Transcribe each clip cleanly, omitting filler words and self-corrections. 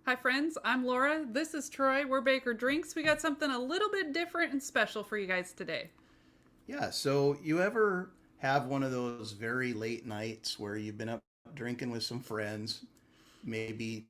Hi friends, I'm Laura. This is Troy. We're Baker Drinks. We got something a little bit different and special for you guys today. Yeah, so you ever have one of those very late nights where you've been up drinking with some friends, maybe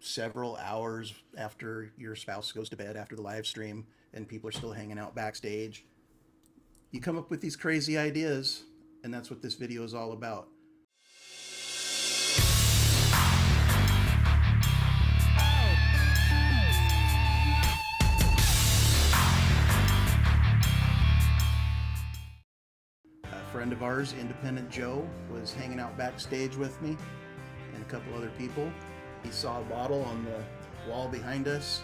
several hours after your spouse goes to bed after the live stream and people are still hanging out backstage? You come up with these crazy ideas, and that's what this video is all about. A friend of ours, Independent Joe, was hanging out backstage with me and a couple other people. He saw a bottle on the wall behind us.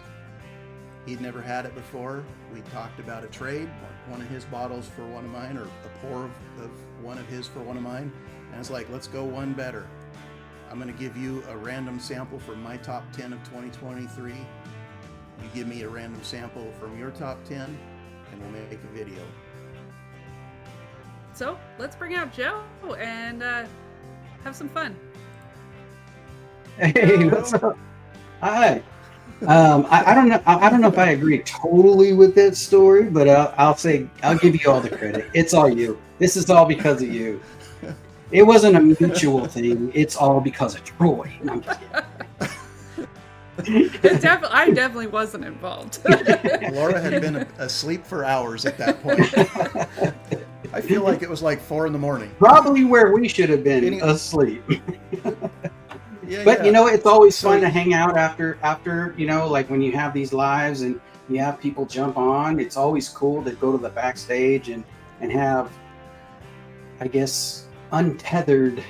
He'd never had it before. We talked about a trade, one of his bottles for one of mine, or a pour of one of his for one of mine. And it's like, let's go one better. I'm going to give you a random sample from my top 10 of 2023. You give me a random sample from your top 10, and we'll make a video. So let's bring out Joe and have some fun. Hey, what's up? Hi. I don't know. I don't know if I agree totally with that story, but I'll say I'll give you all the credit. It's all you. This is all because of you. It wasn't a mutual thing. It's all because of Troy. No, I'm just kidding. I definitely wasn't involved. Laura had been asleep for hours at that point. I feel like it was like 4 a.m. Probably where we should have been asleep. But yeah. you know, it's always fun to hang out after you know, like when you have these lives and you have people jump on. It's always cool to go to the backstage and have, I guess, untethered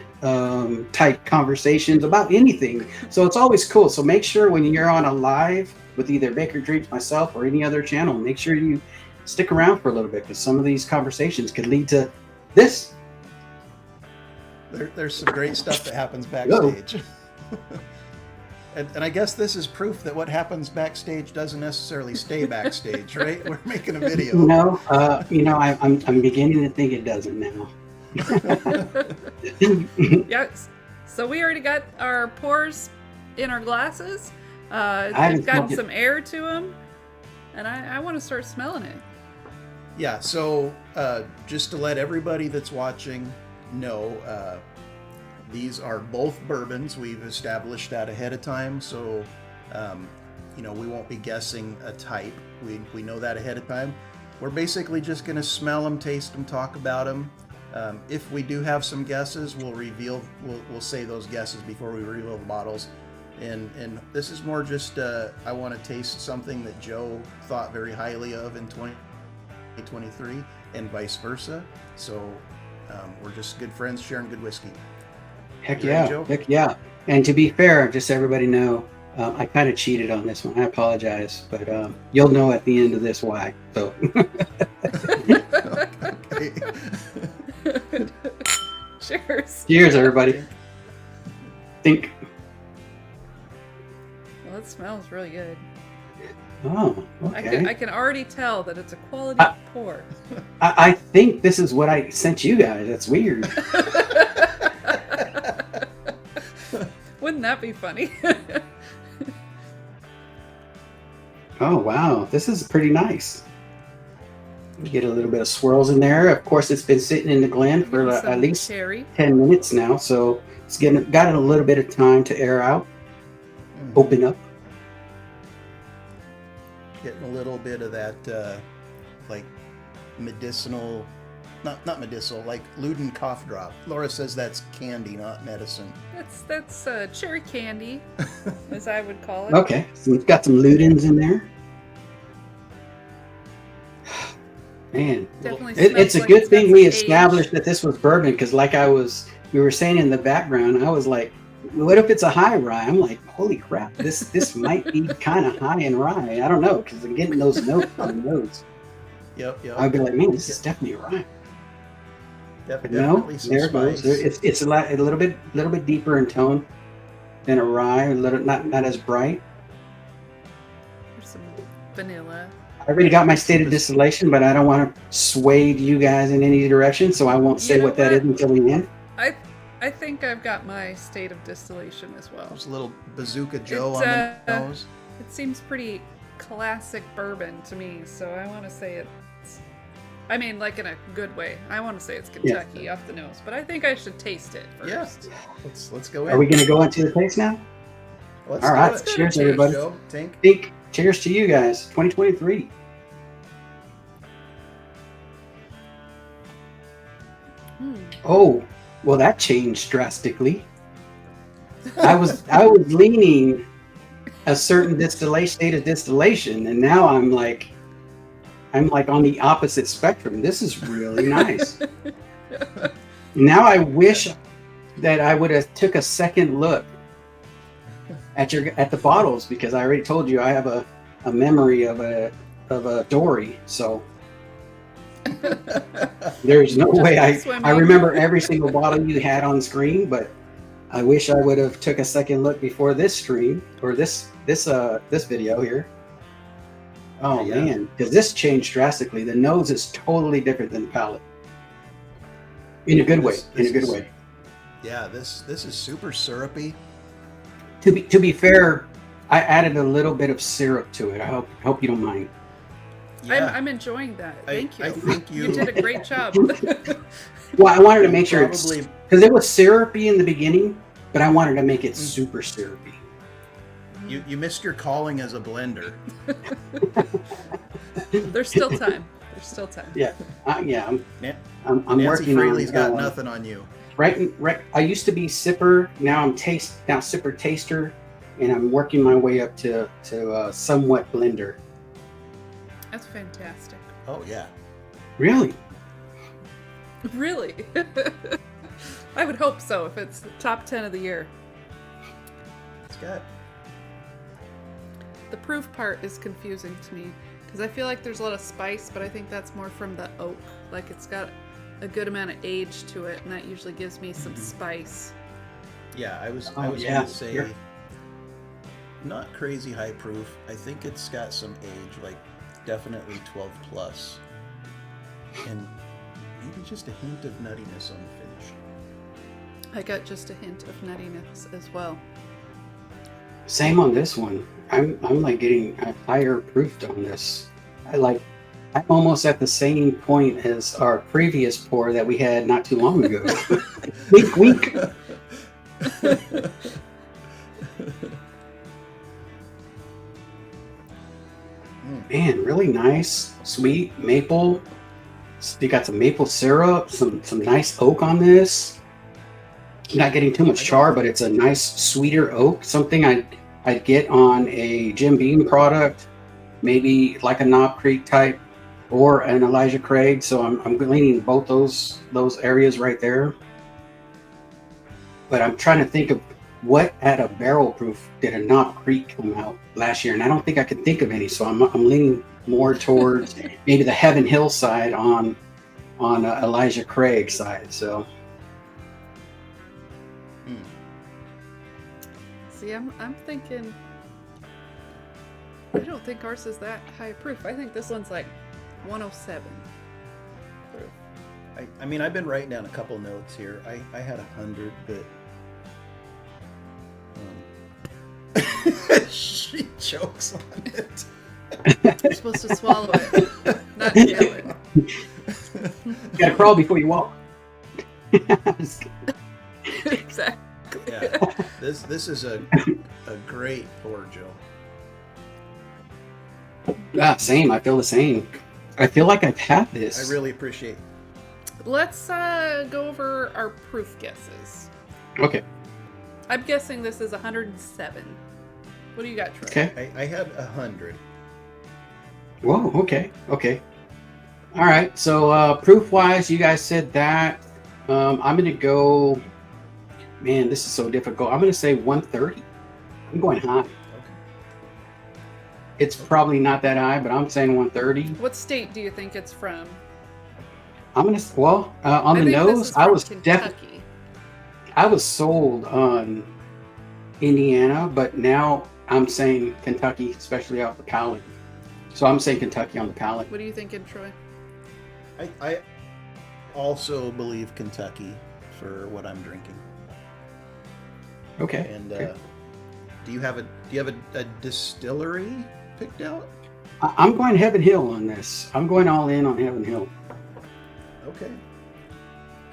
type conversations about anything. So it's always cool. So make sure when you're on a live with either Baker Drinks, myself, or any other channel, make sure you stick around for a little bit, because some of these conversations could lead to this. There's some great stuff that happens backstage. And I guess this is proof that what happens backstage doesn't necessarily stay backstage, right? We're making a video. No, I'm beginning to think it doesn't now. Yes. So we already got our pours in our glasses. I've They've gotten some air to them, and I want to start smelling it. Yeah, so just to let everybody that's watching know, these are both bourbons. We've established that ahead of time, so we won't be guessing a type. We know that ahead of time. We're basically just going to smell them, taste them, talk about them. If we do have some guesses, we'll say those guesses before we reveal the bottles. And this is more just I want to taste something that Joe thought very highly of in 2023, and vice versa. So we're just good friends sharing good whiskey. Heck You yeah, ready, Joe? heck yeah. And to be fair, just so everybody know, I kind of cheated on this one. I apologize, but you'll know at the end of this why. So. Okay. Cheers. Cheers, everybody. Think. Well, it smells really good. Oh, okay. I can already tell that it's a quality pour. I think this is what I sent you guys. That's weird. Wouldn't that be funny? Oh, wow. This is pretty nice. Get a little bit of swirls in there. Of course, it's been sitting in the blend for at least cherry. 10 minutes now, so it's got a little bit of time to air out, open up. Getting a little bit of that like medicinal, not medicinal, like Luden cough drop. Laura says that's candy, not medicine. That's cherry candy, as I would call it. Okay, so we've got some Ludens in there. Man, it's a good thing we established that this was bourbon, because like we were saying in the background, I was like, what if it's a high rye? I'm like, holy crap, this might be kind of high in rye. I don't know, because I'm getting those notes on the nose. Yep. I'd be like, man, this is definitely rye. Definitely some there it spice. goes. It's a little bit deeper in tone than a rye. Not as bright. There's some vanilla. I already got my state of distillation, but I don't want to sway you guys in any direction, so I won't say what that is until the end. I I think I've got my state of distillation as well. There's a little Bazooka Joe It's, on the nose. It seems pretty classic bourbon to me, so I want to say it's, I mean, like in a good way. I want to say it's Kentucky off the nose, but I think I should taste it first. Yeah. Let's go in. Are we going to go into the taste now? Let's All do right. it. Cheers, everybody. Joe, Tink. Tink. Cheers to you guys. 2023. Oh, well, that changed drastically. I was leaning a certain state of distillation, and now I'm like on the opposite spectrum. This is really nice. Now I wish that I would have took a second look at the bottles, because I already told you I have a memory of a dory, so there's no way I remember every single bottle you had on screen, but I wish I would have took a second look before this stream or this video here. Oh man, because this changed drastically. The nose is totally different than the palate. In a good way. Yeah, this is super syrupy. To be fair, I added a little bit of syrup to it. I hope you don't mind. Yeah. I'm enjoying that. Thank you. I think you did a great job. Well, I wanted to make sure probably because it was syrupy in the beginning, but I wanted to make it super syrupy. you missed your calling as a blender. There's still time. There's still time. Yeah, I'm Nancy working Fraley's on got nothing on you. Right. I used to be sipper. Now sipper taster, and I'm working my way up to somewhat blender. That's fantastic. Oh yeah. Really? Really? I would hope so if it's the top 10 of the year. It's got The proof part is confusing to me because I feel like there's a lot of spice, but I think that's more from the oak. Like it's got a good amount of age to it, and that usually gives me some spice. Yeah, I was Oh, going yeah, to say sure. not crazy high proof. I think it's got some age, like definitely 12 plus. And maybe just a hint of nuttiness on the finish. I got just a hint of nuttiness as well. Same on this one. I'm like getting a higher proof on this. I'm almost at the same point as our previous pour that we had not too long ago. Wink, wink. Man, really nice, sweet maple. You got some maple syrup, some nice oak on this. Not getting too much char, but it's a nice sweeter oak. Something I'd get on a Jim Beam product, maybe like a Knob Creek type or an Elijah Craig. So I'm leaning both those areas right there. But I'm trying to think of what at a barrel proof did a Knob Creek come out last year, and I don't think I could think of any. So I'm leaning more towards maybe the Heaven Hill side on Elijah Craig side. So. See, I'm thinking, I don't think ours is that high proof. I think this one's like 107 proof. I mean, I've been writing down a couple notes here. I had 100, but she chokes on it. You're supposed to swallow it, not inhale it. You gotta crawl before you walk. Exactly. Yeah, this is a great pour, Joe. Same. I feel the same. I feel like I've had this. I really appreciate. Let's go over our proof guesses. Okay. I'm guessing this is 107. What do you got, Troy? Okay. I had 100. Whoa. Okay. All right. So proof-wise, you guys said that. I'm gonna go. Man, this is so difficult. I'm gonna say 130. I'm going high. Okay. It's probably not that high, but I'm saying 130. What state do you think it's from? I'm gonna on the think this nose. is I from was definitely. Kentucky. I was sold on Indiana, but now I'm saying Kentucky, especially off the palate. So I'm saying Kentucky on the palate. What are you thinking, Troy? I also believe Kentucky for what I'm drinking. Okay. And Okay. do you have a distillery picked out? I'm going Heaven Hill on this. I'm going all in on Heaven Hill. Okay.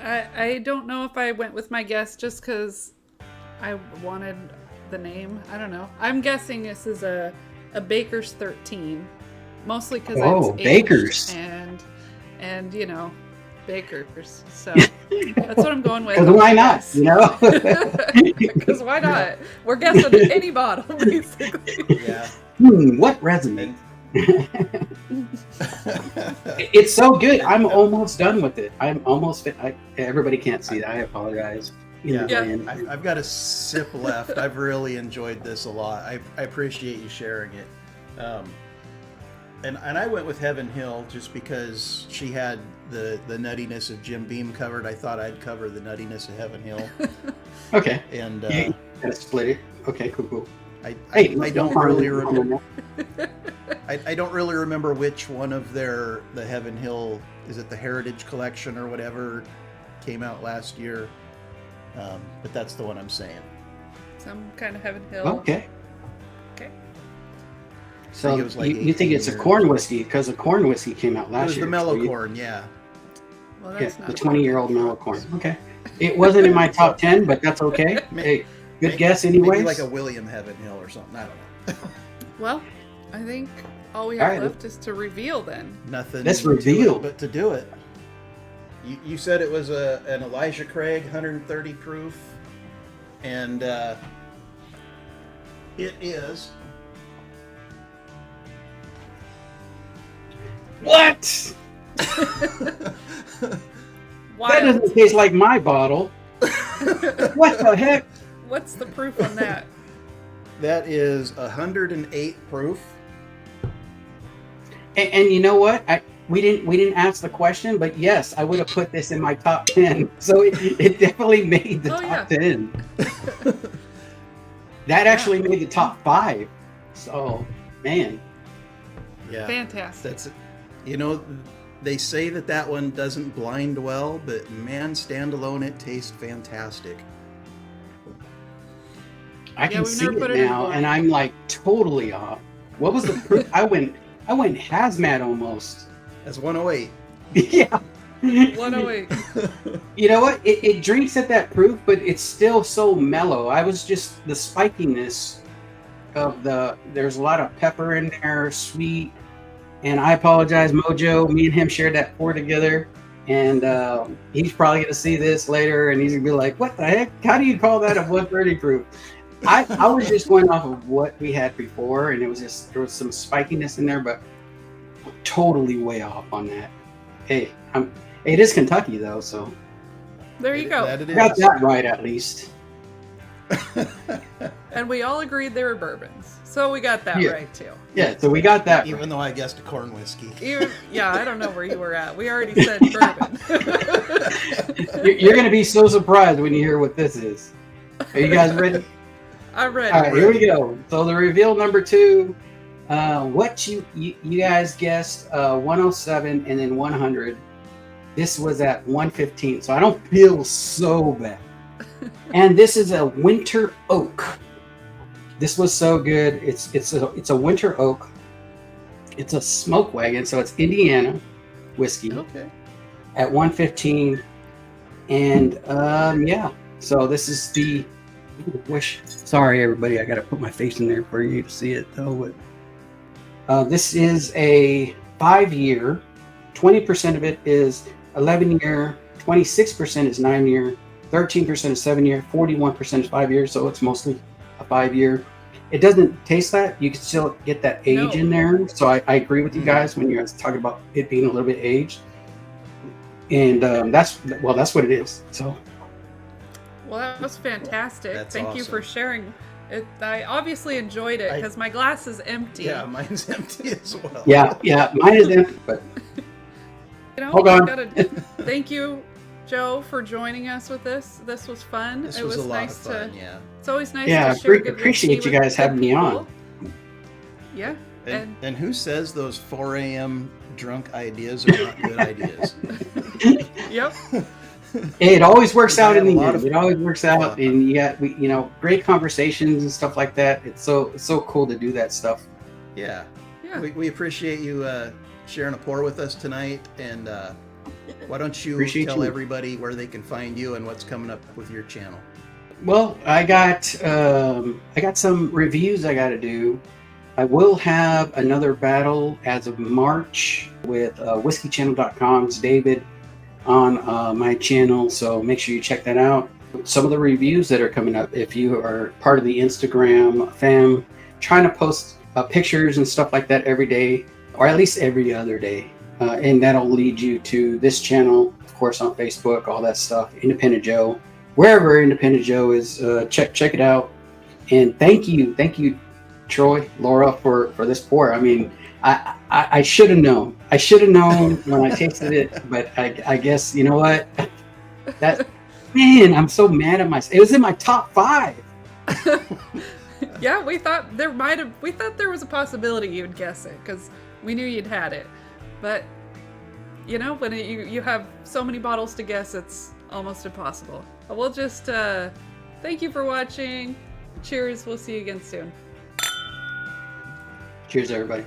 I don't know if I went with my guess just because I wanted the name. I don't know. I'm guessing this is a Baker's 13, mostly because Oh, it's Baker's. aged and you know, Baker's. So that's what I'm going with. Because why not? You know? Because why not? We're guessing any bottle, basically. Yeah. What resonates? It's so good. I'm almost done with it. I'm almost everybody can't see that. I apologize. Yeah. Yeah. I've got a sip left. I've really enjoyed this a lot. I appreciate you sharing it. And I went with Heaven Hill just because she had the nuttiness of Jim Beam covered. I thought I'd cover the nuttiness of Heaven Hill. Okay. And You gotta split it. Okay, cool. I don't really remember. I don't really remember which one of the Heaven Hill, is it the Heritage Collection or whatever, came out last year. But that's the one I'm saying. Some kind of Heaven Hill. Okay. Okay. So it was like you think it's a 18 corn whiskey because the corn whiskey came out It last was year. the mellow so corn, yeah. Well, Yeah, that's not the 20-year-old mellow corn. Okay. It wasn't in my top 10, but that's okay. Hey, good guess anyways. Maybe like a William Heaven Hill or something. I don't know. Well, I think all we have All right. left is to reveal then. Nothing. Let's to reveal. it but to do it. You said it was an Elijah Craig 130 proof, and it is. What? Wow. That doesn't taste like my bottle. What the heck? What's the proof on that? That is 108 proof. And you know what? We didn't ask the question, but yes, I would have put this in my top 10. So it definitely made the top 10. That actually made the top 5. So, man. Yeah. Fantastic. That's it. You know, they say that one doesn't blind well, but man, standalone, it tastes fantastic. I can we've see never it put it in now, blind. and I'm like totally off. What was the proof? I went hazmat almost. That's 108. Yeah. 108. You know what? It drinks at that proof, but it's still so mellow. I was just the spikiness of there's a lot of pepper in there, sweet. And I apologize, Mojo. Me and him shared that pour together. And he's probably going to see this later and he's going to be like, what the heck? How do you call that a 130 proof? I was just going off of what we had before. And it was just, there was some spikiness in there, but totally way off on that. Hey, it is Kentucky though. So There you go. That it I got is. that right at least. And we all agreed they were bourbons. So we got that right too. Yeah, so we got that. Even though I guessed a corn whiskey. Yeah, I don't know where you were at. We already said bourbon. You're going to be so surprised when you hear what this is. Are you guys ready? I'm ready. All right, here we go. So the reveal number 2, what you guys guessed 107 and then 100. This was at 115, so I don't feel so bad. And this is a winter oak. This was so good. It's a winter oak. It's a smoke wagon, so it's Indiana whiskey. Okay. At 115, and yeah. So this is the Sorry, everybody. I got to put my face in there for you to see it, though. But this is a 5-year. 20% of it is 11-year. 26% is 9-year. 13% is 7-year. 41% is 5 years. So it's mostly a 5-year. It doesn't taste that. You can still get that age in there. So I agree with you guys when you're talking about it being a little bit aged. And that's what it is. So. Well, that was fantastic. That's Thank you for sharing it. I obviously enjoyed it because my glass is empty. Yeah, mine's empty as well. Yeah, mine is empty. But hold on. Thank you, Joe, for joining us with this. This was fun. This was a lot nice of fun. Yeah. It's always nice to share good appreciate whiskey you guys with having me people. on. Yeah. And who says those 4 a.m. drunk ideas are not good ideas? Yep. It always works I out in have a the lot end. of It always works out, fun. and yet we, great conversations and stuff like that. It's so cool to do that stuff. Yeah. Yeah. We appreciate you sharing a pour with us tonight. And why don't you Appreciate tell you. everybody where they can find you and what's coming up with your channel? Well, I got some reviews I got to do. I will have another battle as of March with whiskeychannel.com's David on my channel, so make sure you check that out. Some of the reviews that are coming up, if you are part of the Instagram fam, trying to post pictures and stuff like that every day, or at least every other day, and that'll lead you to this channel, of course, on Facebook, all that stuff. Independent Joe, wherever Independent Joe is, check it out. And thank you, Troy, Laura, for this pour. I mean, I should have known. I should have known when I tasted it, but I guess, you know what? That, man, I'm so mad at myself. It was in my top 5. Yeah, we thought there was a possibility you'd guess it because we knew you'd had it. But, when you have so many bottles to guess, it's almost impossible. But we'll just thank you for watching. Cheers. We'll see you again soon. Cheers, everybody.